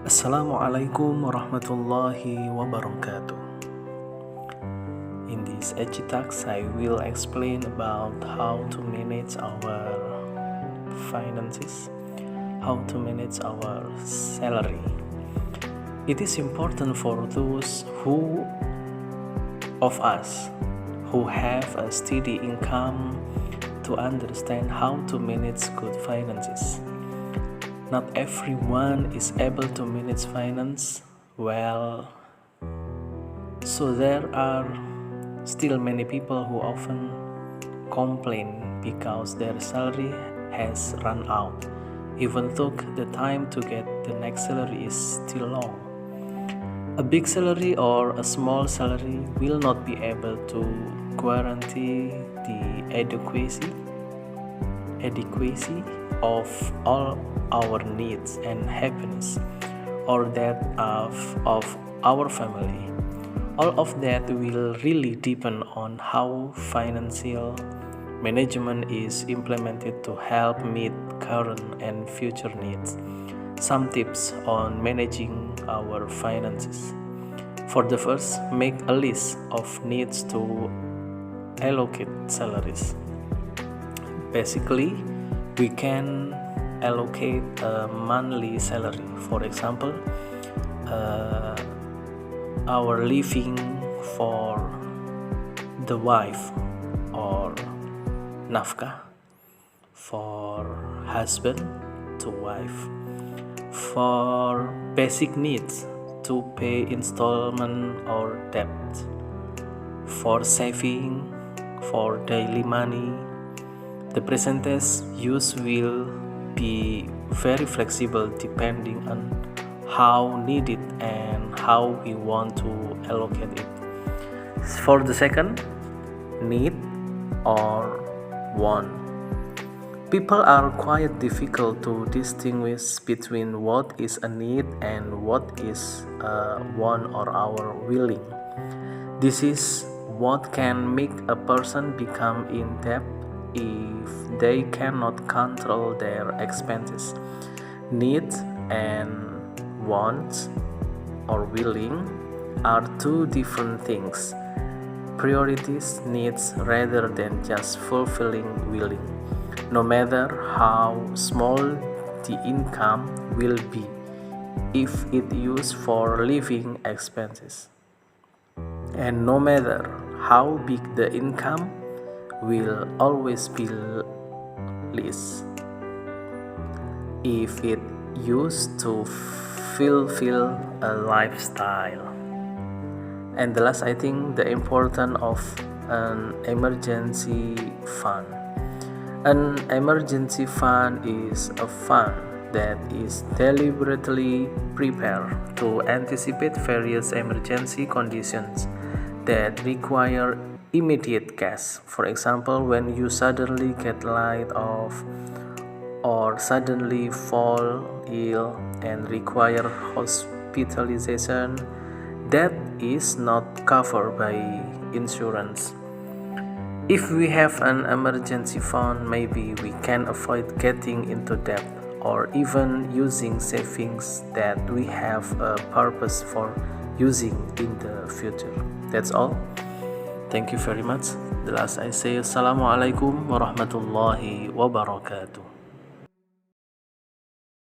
Assalamualaikum warahmatullahi wabarakatuh. In this ECI Task, I will explain about how to manage our finances, how to manage our salary. It is important for those of us who have a steady income to understand how to manage good finances. Not everyone is able to manage finance well, so there are still many people who often complain because their salary has run out, even though the time to get the next salary is still long. A big salary or a small salary will not be able to guarantee the adequacy of all our needs and happiness, or that of our family. All of that will really depend on how financial management is implemented to help meet current and future needs. Some tips on managing our finances. For the first, make a list of needs to allocate salaries. Basically, we can allocate a monthly salary. For example, our living for the wife, or nafkah for husband to wife, for basic needs to pay installment or debt, for saving, for daily money. The percentage used will be very flexible depending on how needed and how we want to allocate it. For the second, need or want. People are quite difficult to distinguish between what is a need and what is a want or our willing. This is what can make a person become in debt if they cannot control their expenses. Needs and wants or willing are two different things. Priorities needs rather than just fulfilling willing. No matter how small the income will be, if it used for living expenses, and no matter how big the income, will always be less if it used to fulfill a lifestyle. And the last, I think, the importance of an emergency fund. An emergency fund is a fund that is deliberately prepared to anticipate various emergency conditions that require immediate cash. For example, when you suddenly get laid off or suddenly fall ill and require hospitalization, that is not covered by insurance. If we have an emergency fund, maybe we can avoid getting into debt or even using savings that we have a purpose for using in the future. That's all. Thank you very much. The last I say, Assalamualaikum warahmatullahi wabarakatuh.